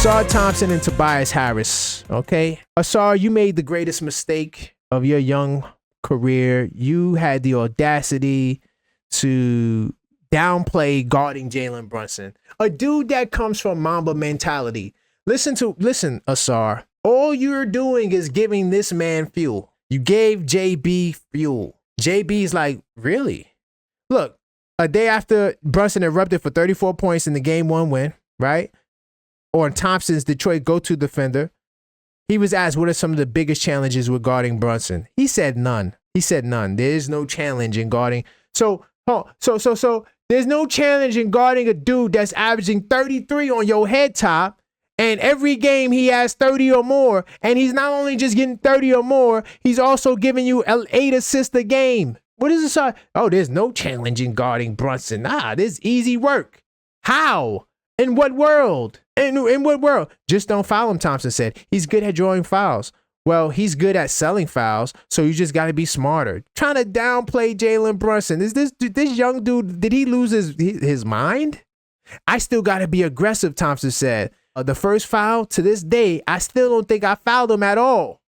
Asar Thompson and Tobias Harris. Okay. Asar, you made the greatest mistake of your young career. You had the audacity to downplay guarding Jalen Brunson, a dude that comes from Mamba mentality. Listen, Asar. All you're doing is giving this man fuel. You gave JB fuel. JB's like, really? Look, a day after Brunson erupted for 34 points in the Game 1 win, right? Or in Thompson's Detroit go-to defender, he was asked, what are some of the biggest challenges with guarding Brunson? He said none. There is no challenge in guarding. So there's no challenge in guarding a dude that's averaging 33 on your head top, and every game he has 30 or more, and he's not only just getting 30 or more, he's also giving you 8 assists a game. What is this? Oh, there's no challenge in guarding Brunson. This is easy work. How? In what world? In what world? Just don't foul him, Thompson said. He's good at drawing fouls. Well, he's good at selling fouls, so you just got to be smarter. Trying to downplay Jalen Brunson. Is this young dude, did he lose his mind? I still got to be aggressive, Thompson said. The first foul, to this day, I still don't think I fouled him at all.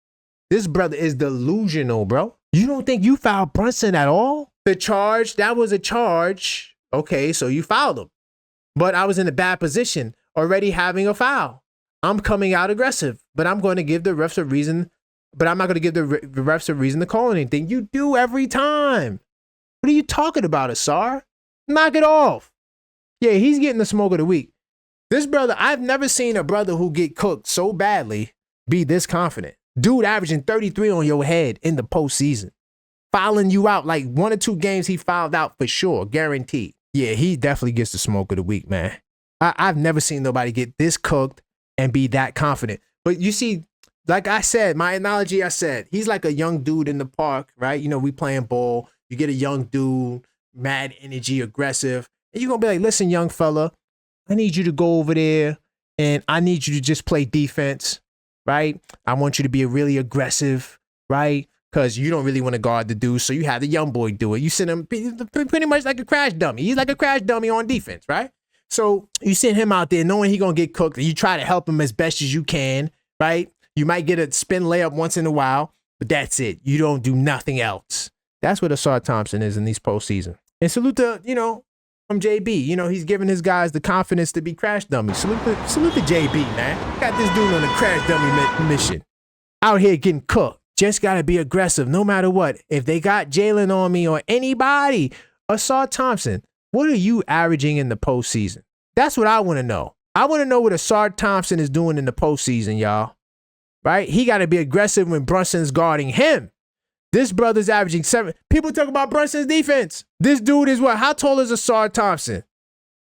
This brother is delusional, bro. You don't think you fouled Brunson at all? The charge, that was a charge. Okay, so you fouled him. But I was in a bad position, already having a foul. I'm coming out aggressive, but I'm going to give the refs a reason, but I'm not going to give the refs a reason to call anything. You do every time. What are you talking about, Asar? Knock it off. Yeah, he's getting the smoke of the week. This brother, I've never seen a brother who get cooked so badly be this confident. Dude averaging 33 on your head in the postseason. Fouling you out like 1 or 2 games he fouled out for sure, guaranteed. Yeah, he definitely gets the smoke of the week, man. I've never seen nobody get this cooked and be that confident. But you see, like I said, my analogy I said, he's like a young dude in the park, right? You know, we playing ball. You get a young dude, mad energy, aggressive. And you're going to be like, listen, young fella, I need you to go over there and I need you to just play defense, right? I want you to be really aggressive, right? Because you don't really want to guard the dude, so you have the young boy do it. You send him pretty much like a crash dummy. He's like a crash dummy on defense, right? So you send him out there knowing he's going to get cooked. You try to help him as best as you can, right? You might get a spin layup once in a while, but that's it. You don't do nothing else. That's what Asar Thompson is in these postseason. And salute to, from JB. He's giving his guys the confidence to be crash dummies. Salute to JB, man. Got this dude on a crash dummy mission. Out here getting cooked. Just got to be aggressive no matter what. If they got Jalen on me or anybody, Asar Thompson, what are you averaging in the postseason? That's what I want to know. I want to know what Asar Thompson is doing in the postseason, y'all. Right? He got to be aggressive when Brunson's guarding him. This brother's averaging 7. People talk about Brunson's defense. This dude is what? How tall is Asar Thompson?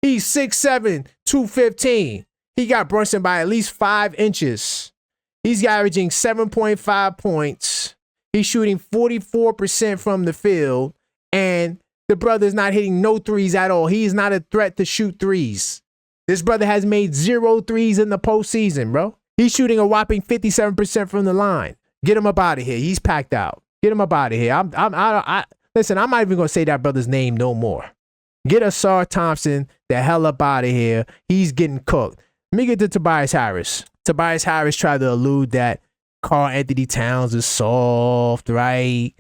He's 6'7", 215. He got Brunson by at least 5 inches. He's averaging 7.5 points. He's shooting 44% from the field. And the brother's not hitting no threes at all. He's not a threat to shoot threes. This brother has made 0 threes in the postseason, bro. He's shooting a whopping 57% from the line. Get him up out of here. He's packed out. Get him up out of here. Listen, I'm not even going to say that brother's name no more. Get Asar Thompson the hell up out of here. He's getting cooked. Let me get to Tobias Harris. Tobias Harris tried to allude that Karl-Anthony Towns is soft, right?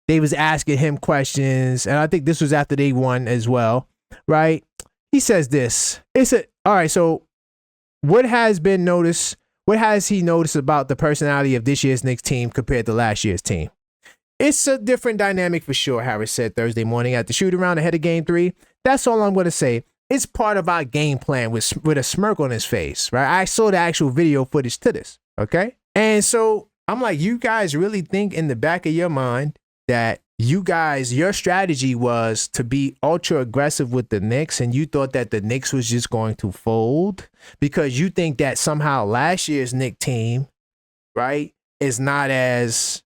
They was asking him questions, and I think this was after they won as well, right? He says this. All right, so what has he noticed about the personality of this year's Knicks team compared to last year's team? It's a different dynamic for sure, Harris said Thursday morning at the shoot-around ahead of Game 3. That's all I'm going to say. It's part of our game plan with a smirk on his face, right? I saw the actual video footage to this, okay? And so I'm like, you guys really think in the back of your mind that your strategy was to be ultra aggressive with the Knicks, and you thought that the Knicks was just going to fold because you think that somehow last year's Knicks team, right, is not as,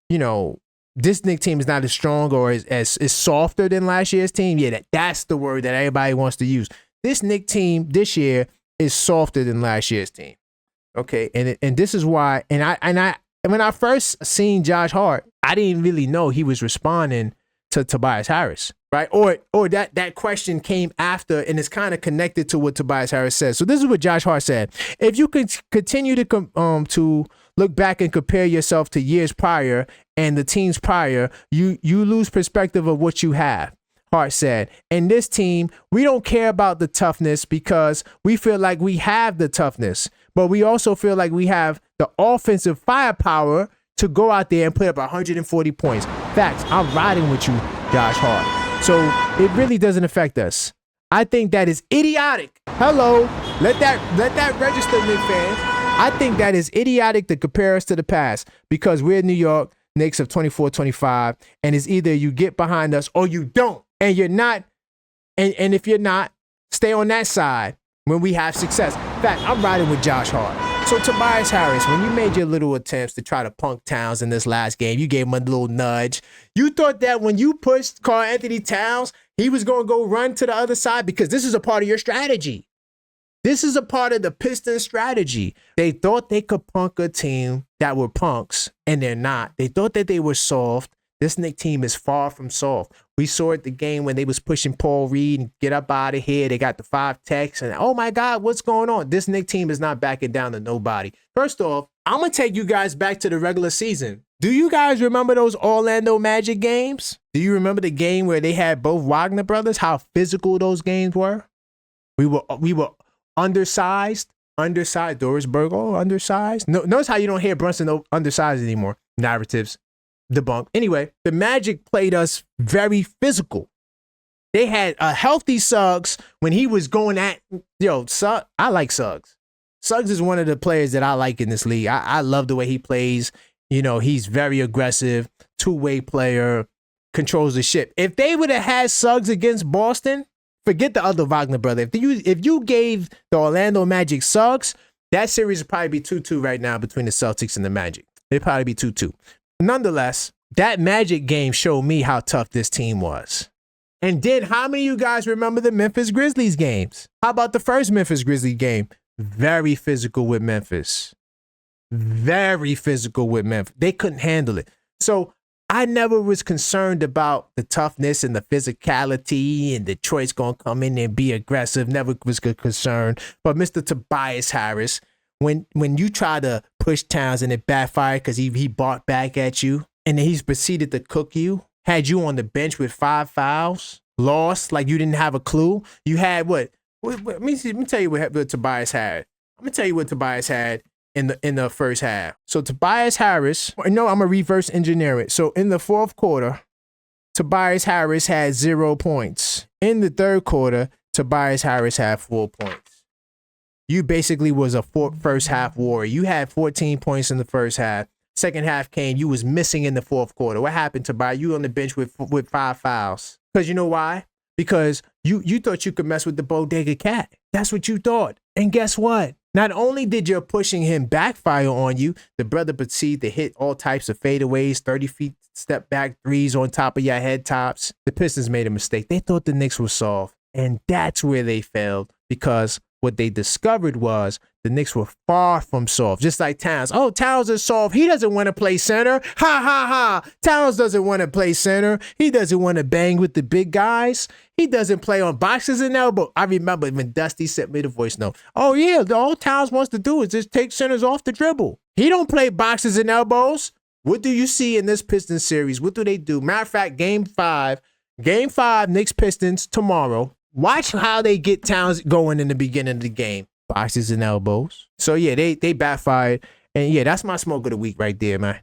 this Knicks team is not as strong or as softer than last year's team. Yeah, that's the word that everybody wants to use. This Knicks team this year is softer than last year's team. Okay, and this is why. And when I first seen Josh Hart, I didn't really know he was responding to Tobias Harris. right? Or that question came after, and it's kind of connected to what Tobias Harris said. So this is what Josh Hart said: if you can continue to look back and compare yourself to years prior and the teams prior, you lose perspective of what you have. Hart said, in this team, we don't care about the toughness because we feel like we have the toughness, but we also feel like we have the offensive firepower to go out there and put up 140 points. Facts. I'm riding with you, Josh Hart. So it really doesn't affect us. I think that is idiotic. Hello. Let that register, Knicks fans. I think that is idiotic to compare us to the past because we're New York Knicks of 24-25, and it's either you get behind us or you don't. And you're not, and if you're not, stay on that side when we have success. In fact, I'm riding with Josh Hart. So Tobias Harris, when you made your little attempts to try to punk Towns in this last game, you gave him a little nudge. You thought that when you pushed Karl-Anthony Towns, he was going to go run to the other side because this is a part of your strategy. This is a part of the Pistons strategy. They thought they could punk a team that were punks, and they're not. They thought that they were soft. This Knicks team is far from soft. We saw it the game when they was pushing Paul Reed and get up out of here. They got the 5 techs and, oh my God, what's going on? This Knicks team is not backing down to nobody. First off, I'm going to take you guys back to the regular season. Do you guys remember those Orlando Magic games? Do you remember the game where they had both Wagner brothers? How physical those games were? We were undersized. Doris Burgo, undersized. No, notice how you don't hear Brunson undersized anymore. Narratives. Debunked. Anyway, the Magic played us very physical. They had a healthy Suggs when he was going at, I like Suggs. Suggs is one of the players that I like in this league. I love the way he plays. He's very aggressive, two-way player, controls the ship. If they would have had Suggs against Boston, forget the other Wagner brother. If you gave the Orlando Magic Suggs, that series would probably be 2-2 right now between the Celtics and the Magic. It'd probably be 2-2. Nonetheless, that Magic game showed me how tough this team was. And then how many of you guys remember the Memphis Grizzlies games? How about the first Memphis Grizzlies game? Very physical with Memphis. Very physical with Memphis. They couldn't handle it. So I never was concerned about the toughness and the physicality and Detroit's going to come in and be aggressive. Never was concerned. But Mr. Tobias Harris, when you try to push Towns and it backfired because he barked back at you and then he's proceeded to cook you, had you on the bench with 5 fouls, lost like you didn't have a clue. You had what? Let me tell you what Tobias had. I'm going to tell you what Tobias had in the first half. So Tobias Harris, I'm going to reverse engineer it. So in the fourth quarter, Tobias Harris had 0 points. In the third quarter, Tobias Harris had 4 points. You basically was a first half warrior. You had 14 points in the first half. Second half came, you was missing in the fourth quarter. What happened, Tobias? You on the bench with 5 fouls. Because you know why? Because you thought you could mess with the bodega cat. That's what you thought. And guess what? Not only did your pushing him backfire on you, the brother proceeded to hit all types of fadeaways, 30 feet step back threes on top of your head tops. The Pistons made a mistake. They thought the Knicks were soft. And that's where they failed because what they discovered was the Knicks were far from soft, just like Towns. Oh, Towns is soft. He doesn't want to play center. Ha, ha, ha. Towns doesn't want to play center. He doesn't want to bang with the big guys. He doesn't play on boxes and elbows. I remember when Dusty sent me the voice note. Oh, yeah, all Towns wants to do is just take centers off the dribble. He don't play boxes and elbows. What do you see in this Pistons series? What do they do? Matter of fact, Game 5, Knicks Pistons tomorrow. Watch how they get Towns going in the beginning of the game. Boxes and elbows. So, yeah, they backfired. And, yeah, that's my smoke of the week right there, man.